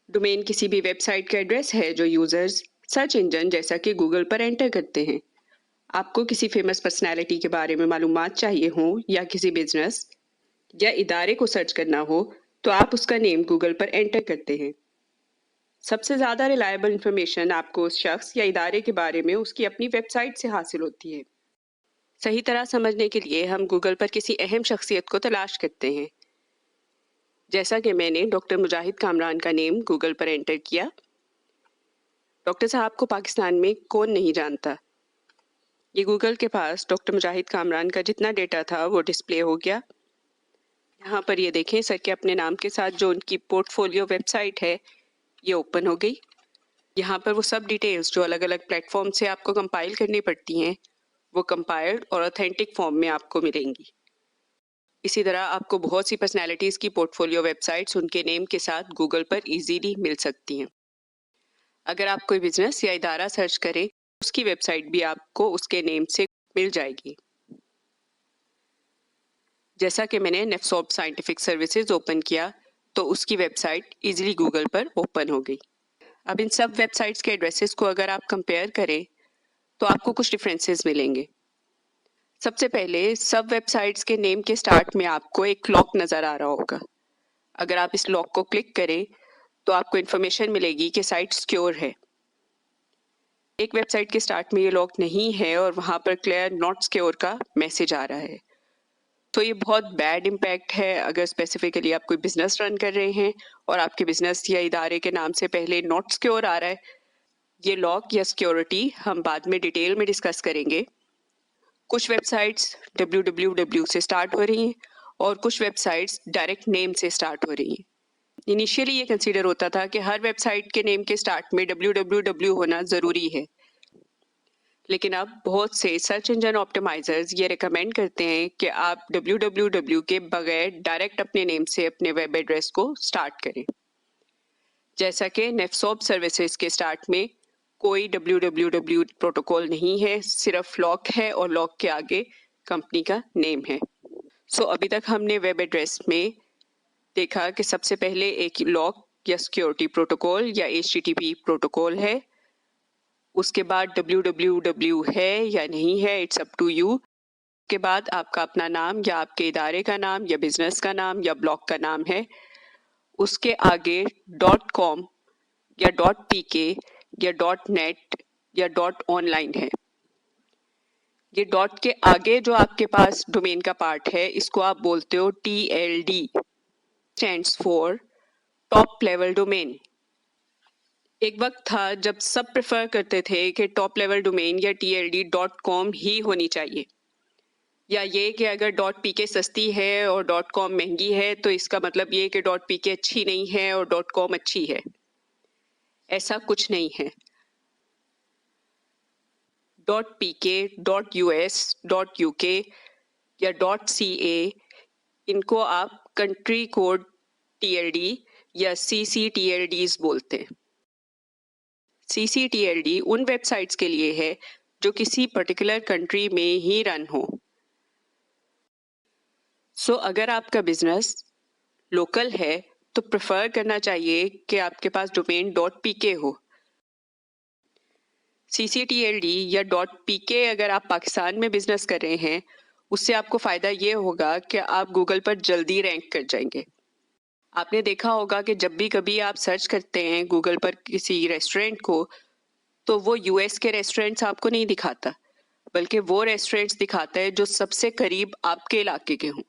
Domain किसी भी website का एड्रेस है जो यूजर्स सर्च इंजन जैसा कि गूगल पर एंटर करते हैं। आपको किसी फेमस पर्सनैलिटी के बारे में मालूमात चाहिए हो या किसी बिजनेस या इदारे को सर्च करना हो तो आप उसका नेम गूगल पर एंटर करते हैं। सबसे ज़्यादा रिलायबल इंफॉर्मेशन आपको उस शख्स या इदारे के बारे में उसकी अपनी वेबसाइट से हासिल होती है। सही तरह समझने के लिए हम गूगल पर किसी अहम शख्सियत को तलाश करते हैं। जैसा कि मैंने डॉक्टर मुजाहिद कामरान का नेम गूगल पर एंटर किया। डॉक्टर साहब को पाकिस्तान में कौन नहीं जानता। ये गूगल के पास डॉक्टर मुजाहिद कामरान का जितना डेटा था वो डिस्प्ले हो गया। यहाँ पर ये देखें, सर के अपने नाम के साथ जो उनकी पोर्टफोलियो वेबसाइट है ये ओपन हो गई। यहाँ पर वो सब डिटेल्स जो अलग अलग प्लेटफॉर्म से आपको कंपाइल करनी पड़ती हैं वो कंपाइल्ड और ऑथेंटिक फॉर्म में आपको मिलेंगी। इसी तरह आपको बहुत सी पर्सनैलिटीज़ की पोर्टफोलियो वेबसाइट्स उनके नेम के साथ गूगल पर इजीली मिल सकती हैं। अगर आप कोई बिजनेस या इदारा सर्च करें उसकी वेबसाइट भी आपको उसके नेम से मिल जाएगी। जैसा कि मैंने नेफसॉफ्ट साइंटिफिक सर्विसेज ओपन किया तो उसकी वेबसाइट इजीली गूगल पर ओपन हो गई। अब इन सब वेबसाइट्स के एड्रेसेस को अगर आप कंपेयर करें तो आपको कुछ डिफरेंसेस मिलेंगे। सबसे पहले सब वेबसाइट्स के नेम के स्टार्ट में आपको एक लॉक नज़र आ रहा होगा। अगर आप इस लॉक को क्लिक करें तो आपको इन्फॉर्मेशन मिलेगी कि साइट सिक्योर है। एक वेबसाइट के स्टार्ट में ये लॉक नहीं है और वहाँ पर क्लियर नॉट सिक्योर का मैसेज आ रहा है। तो ये बहुत बैड इम्पैक्ट है अगर स्पेसिफिकली आप कोई बिजनेस रन कर रहे हैं और आपके बिजनेस या इदारे के नाम से पहले नॉट सिक्योर आ रहा है। ये लॉक या सिक्योरिटी हम बाद में डिटेल में डिस्कस करेंगे। कुछ वेबसाइट्स www से स्टार्ट हो रही हैं और कुछ वेबसाइट्स डायरेक्ट नेम से स्टार्ट हो रही हैं। इनिशियली ये कंसीडर होता था कि हर वेबसाइट के नेम के स्टार्ट में www होना ज़रूरी है, लेकिन अब बहुत से सर्च इंजन ऑप्टिमाइजर्स ये रिकमेंड करते हैं कि आप www के बगैर डायरेक्ट अपने नेम से अपने वेब एड्रेस को स्टार्ट करें। जैसा कि नेफसॉफ्ट सर्विसेज के स्टार्ट में कोई www प्रोटोकॉल नहीं है, सिर्फ लॉक है और लॉक के आगे कंपनी का नेम है। सो अभी तक हमने वेब एड्रेस में देखा कि सबसे पहले एक लॉक या सिक्योरिटी प्रोटोकॉल या HTTP प्रोटोकॉल है। उसके बाद www है या नहीं है, इट्स अप टू यू। के बाद आपका अपना नाम या आपके इदारे का नाम या बिजनेस का नाम या ब्लॉग का नाम है। उसके आगे .com या .pk या .net या .online है। ये डॉट के आगे जो आपके पास डोमेन का पार्ट है इसको आप बोलते हो TLD, stands for top level domain. एक वक्त था जब सब प्रेफर करते थे कि टॉप लेवल डोमेन या TLD.com ही होनी चाहिए, या ये कि अगर .pk सस्ती है और .com महंगी है तो इसका मतलब ये कि .pk अच्छी नहीं है और .com अच्छी है। ऐसा कुछ नहीं है। .pk, .us, .uk या .ca इनको आप कंट्री कोड TLD या CCTLDs बोलते हैं। CCTLD उन वेबसाइट्स के लिए है जो किसी पर्टिकुलर कंट्री में ही रन हो। सो अगर आपका बिजनेस लोकल है तो प्रेफर करना चाहिए कि आपके पास डोमेन .pk हो। CCTLD या .pk अगर आप पाकिस्तान में बिजनेस कर रहे हैं उससे आपको फ़ायदा ये होगा कि आप गूगल पर जल्दी रैंक कर जाएंगे। आपने देखा होगा कि जब भी कभी आप सर्च करते हैं गूगल पर किसी रेस्टोरेंट को तो वो US के रेस्टोरेंट्स आपको नहीं दिखाता, बल्कि वो रेस्टोरेंट्स दिखाता है जो सबसे करीब आपके इलाके के हों।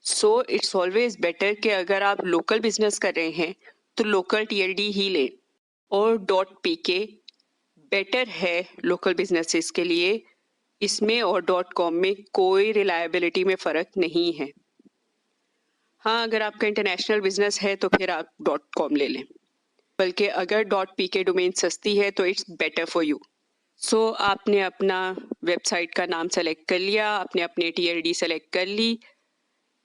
सो इट्स ऑलवेज बेटर कि अगर आप लोकल बिजनेस कर रहे हैं तो लोकल TLD ही लें। और .pk बेटर है लोकल बिजनेसेस के लिए। इसमें और .com में कोई रिलायबिलिटी में फ़र्क नहीं है। हाँ, अगर आपका इंटरनेशनल बिजनेस है तो फिर आप .com ले लें, बल्कि अगर .pk डोमेन सस्ती है तो इट्स बेटर फॉर यू। सो आपने अपना वेबसाइट का नाम सेलेक्ट कर लिया, आपने अपने TLD सेलेक्ट कर ली।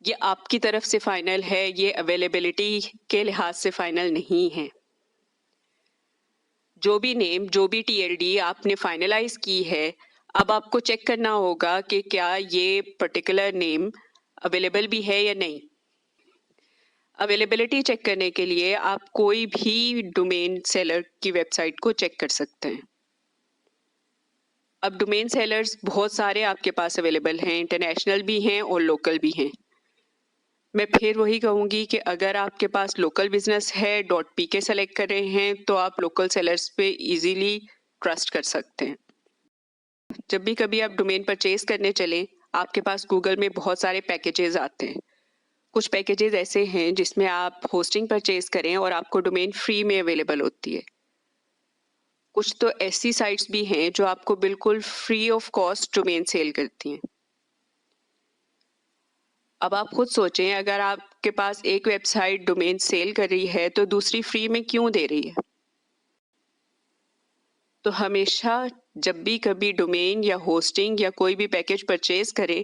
ये आपकी तरफ से फाइनल है, ये अवेलेबिलिटी के लिहाज से फाइनल नहीं है। जो भी नेम, जो भी TLD आपने फाइनलाइज की है, अब आपको चेक करना होगा कि क्या ये पर्टिकुलर नेम अवेलेबल भी है या नहीं। अवेलेबिलिटी चेक करने के लिए आप कोई भी डोमेन सेलर की वेबसाइट को चेक कर सकते हैं। अब डोमेन सेलर्स बहुत सारे आपके पास अवेलेबल हैं, इंटरनेशनल भी हैं और लोकल भी हैं। मैं फिर वही कहूँगी कि अगर आपके पास लोकल बिजनेस है, .pk सेलेक्ट कर रहे हैं, तो आप लोकल सेलर्स पे इजीली ट्रस्ट कर सकते हैं। जब भी कभी आप डोमेन परचेज करने चलें, आपके पास गूगल में बहुत सारे पैकेजेस आते हैं। कुछ पैकेजेस ऐसे हैं जिसमें आप होस्टिंग परचेज करें और आपको डोमेन फ्री में अवेलेबल होती है। कुछ तो ऐसी साइट्स भी हैं जो आपको बिल्कुल free of cost domain sale करती हैं। अब आप खुद सोचें, अगर आपके पास एक वेबसाइट डोमेन सेल कर रही है तो दूसरी फ्री में क्यों दे रही है? तो हमेशा जब भी कभी डोमेन या होस्टिंग या कोई भी पैकेज परचेज करें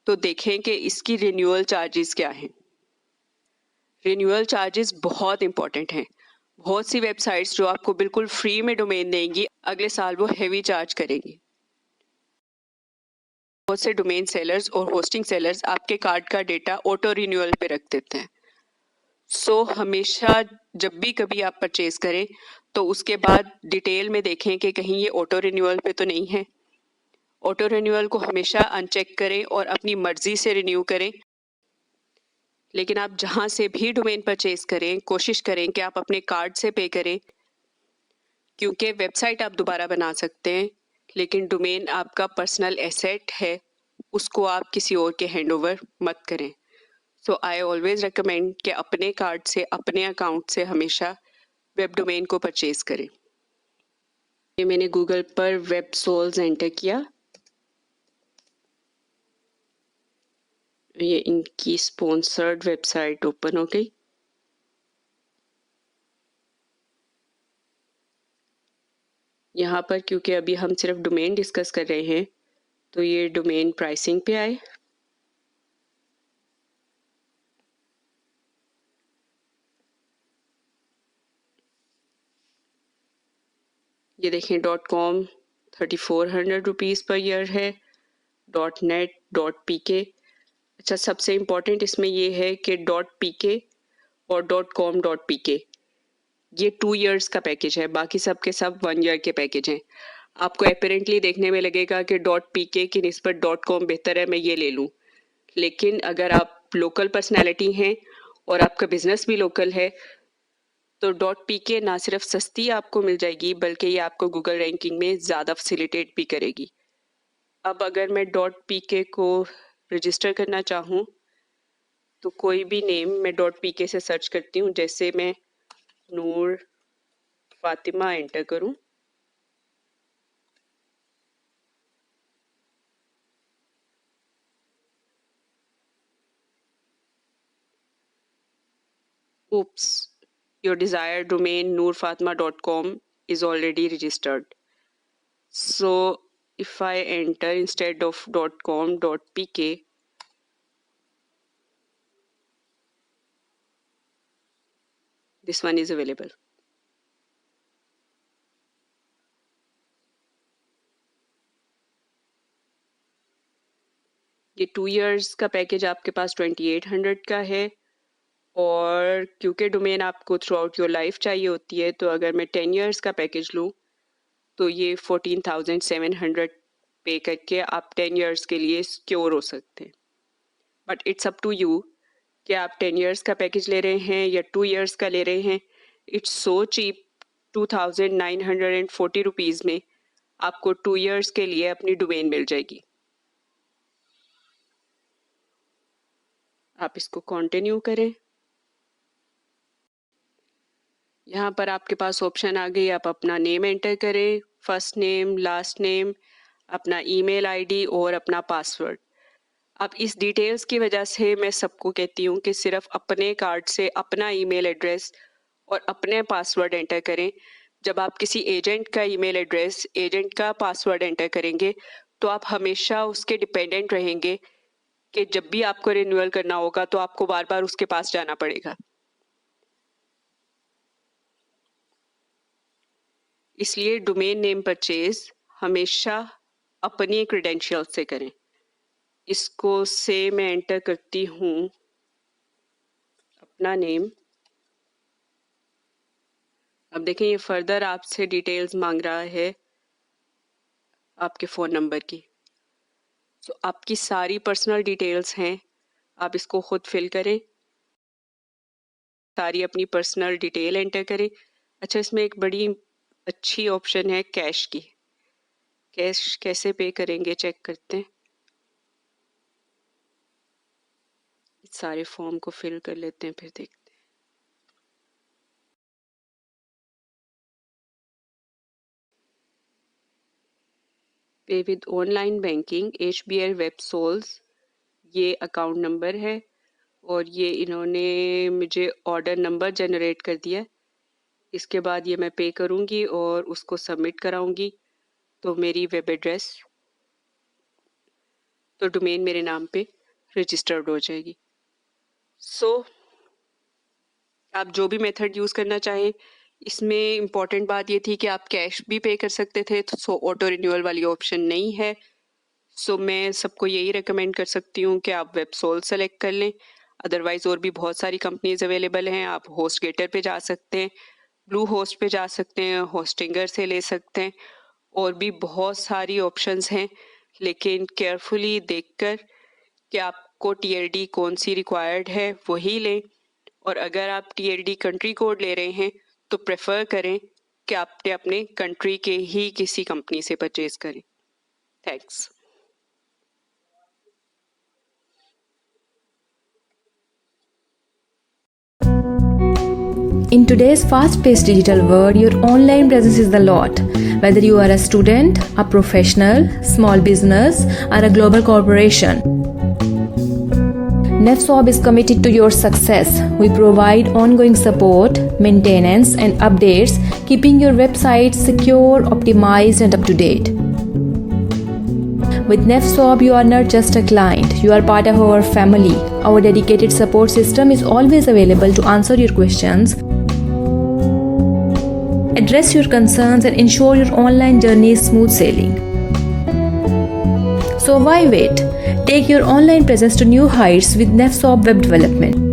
तो देखें कि इसकी रिन्यूअल चार्जेस क्या हैं। रिन्यूअल चार्जेस बहुत इंपॉर्टेंट हैं। बहुत सी वेबसाइट्स जो आपको बिल्कुल फ्री में डोमेन देंगी, अगले साल वो हेवी चार्ज करेंगी। बहुत से डोमेन सेलर्स और होस्टिंग सेलर्स आपके कार्ड का डेटा ऑटो रिन्यूअल पे रख देते हैं। सो हमेशा जब भी कभी आप परचेज करें तो उसके बाद डिटेल में देखें कि कहीं ये ऑटो रिन्यूअल पे तो नहीं है। ऑटो रिन्यूअल को हमेशा अनचेक करें और अपनी मर्जी से रिन्यू करें। लेकिन आप जहां से भी डोमेन परचेज करें, कोशिश करें कि आप अपने कार्ड से पे करें, क्योंकि वेबसाइट आप दोबारा बना सकते हैं, लेकिन डोमेन आपका पर्सनल एसेट है, उसको आप किसी और के हैंड ओवर मत करें। सो आई ऑलवेज रिकमेंड कि अपने कार्ड से, अपने अकाउंट से हमेशा वेब डोमेन को परचेज करें। ये मैंने गूगल पर वेब सोल्स एंटर किया। ये इनकी स्पॉन्सर्ड वेबसाइट ओपन हो गई। यहाँ पर क्योंकि अभी हम सिर्फ डोमेन डिस्कस कर रहे हैं तो ये डोमेन प्राइसिंग पे आए। ये देखें .com 3400 रुपीज़ पर ईयर है, .net .pk। अच्छा, सबसे इम्पोर्टेंट इसमें ये है कि .pk और .com .pk ये 2 इयर्स का पैकेज है, बाकी सब के सब 1 ईयर के पैकेज हैं। आपको अपेरेंटली देखने में लगेगा कि .pk की निस्बत .com बेहतर है, मैं ये ले लूँ। लेकिन अगर आप लोकल पर्सनैलिटी हैं और आपका बिजनेस भी लोकल है तो .pk ना सिर्फ सस्ती आपको मिल जाएगी बल्कि ये आपको गूगल रैंकिंग में ज़्यादा फैसिलिटेट भी करेगी। अब अगर मैं .pk को रजिस्टर करना चाहूँ तो कोई भी नेम मैं .pk से सर्च करती हूँ, जैसे मैं नूर फातिमा एंटर करूँ। Oops, your desired domain noorfatma.com is already registered. So if I enter instead of .com .pk, this one is available. ये 2 इयर्स का पैकेज आपके पास 2800 का है और क्योंकि डोमेन आपको थ्रू आउट योर लाइफ चाहिए होती है तो अगर मैं 10 इयर्स का पैकेज लूँ तो ये 14,700 पे करके आप 10 इयर्स के लिए सिक्योर हो सकते हैं। But it's up to you कि आप 10 इयर्स का पैकेज ले रहे हैं या 2 इयर्स का ले रहे हैं। इट्स सो चीप, 2,940 रुपीज़ में आपको 2 इयर्स के लिए अपनी डोमेन मिल जाएगी। आप इसको कंटिन्यू करें। यहाँ पर आपके पास ऑप्शन आ गई, आप अपना नेम एंटर करें, फर्स्ट नेम, लास्ट नेम, अपना ईमेल आईडी और अपना पासवर्ड। अब इस डिटेल्स की वजह से मैं सबको कहती हूँ कि सिर्फ अपने कार्ड से अपना ईमेल एड्रेस और अपने पासवर्ड एंटर करें। जब आप किसी एजेंट का ईमेल एड्रेस, एजेंट का पासवर्ड एंटर करेंगे तो आप हमेशा उसके डिपेंडेंट रहेंगे कि जब भी आपको रिन्यूअल करना होगा तो आपको बार बार उसके पास जाना पड़ेगा। इसलिए डोमेन नेम परचेज हमेशा अपनी क्रेडेंशियल से करें। इसको से मैं एंटर करती हूँ अपना नेम। अब देखें ये फर्दर आपसे डिटेल्स मांग रहा है आपके फ़ोन नंबर की। तो आपकी सारी पर्सनल डिटेल्स हैं, आप इसको खुद फिल करें, सारी अपनी पर्सनल डिटेल एंटर करें। अच्छा, इसमें एक बड़ी अच्छी ऑप्शन है कैश की। कैश कैसे पे करेंगे चेक करते हैं। सारे फॉर्म को फिल कर लेते हैं, फिर देखते हैं। पे विद ऑनलाइन बैंकिंग HBL वेबसोल्स, ये अकाउंट नंबर है और ये इन्होंने मुझे ऑर्डर नंबर जनरेट कर दिया। इसके बाद ये मैं पे करूँगी और उसको सबमिट कराऊँगी तो मेरी वेब एड्रेस तो डोमेन मेरे नाम पे रजिस्टर्ड हो जाएगी। आप जो भी मेथड यूज़ करना चाहें, इसमें इम्पॉर्टेंट बात ये थी कि आप कैश भी पे कर सकते थे, तो ऑटो रिन्यूअल वाली ऑप्शन नहीं है। मैं सबको यही रेकमेंड कर सकती हूँ कि आप वेबसोल सेलेक्ट कर लें। अदरवाइज़ और भी बहुत सारी कंपनीज अवेलेबल हैं। आप होस्टगेटर पे जा सकते हैं, ब्लू होस्ट पे जा सकते हैं, होस्टिंगर से ले सकते हैं, और भी बहुत सारी ऑप्शंस हैं। लेकिन केयरफुली देखकर कि आपको TLD कौन सी रिक्वायर्ड है वही लें, और अगर आप TLD कंट्री कोड ले रहे हैं तो प्रेफर करें कि आपने अपने कंट्री के ही किसी कंपनी से परचेज करें। Thanks. In today's fast-paced digital world, your online presence is the lot. Whether you are a student, a professional, small business, or a global corporation, NEFSOB is committed to your success. We provide ongoing support, maintenance, and updates, keeping your website secure, optimized, and up to date. With NEFSOB, you are not just a client, you are part of our family. Our dedicated support system is always available to answer your questions, address your concerns, and ensure your online journey is smooth sailing. So why wait? Take your online presence to new heights with NEFSOB Web Development.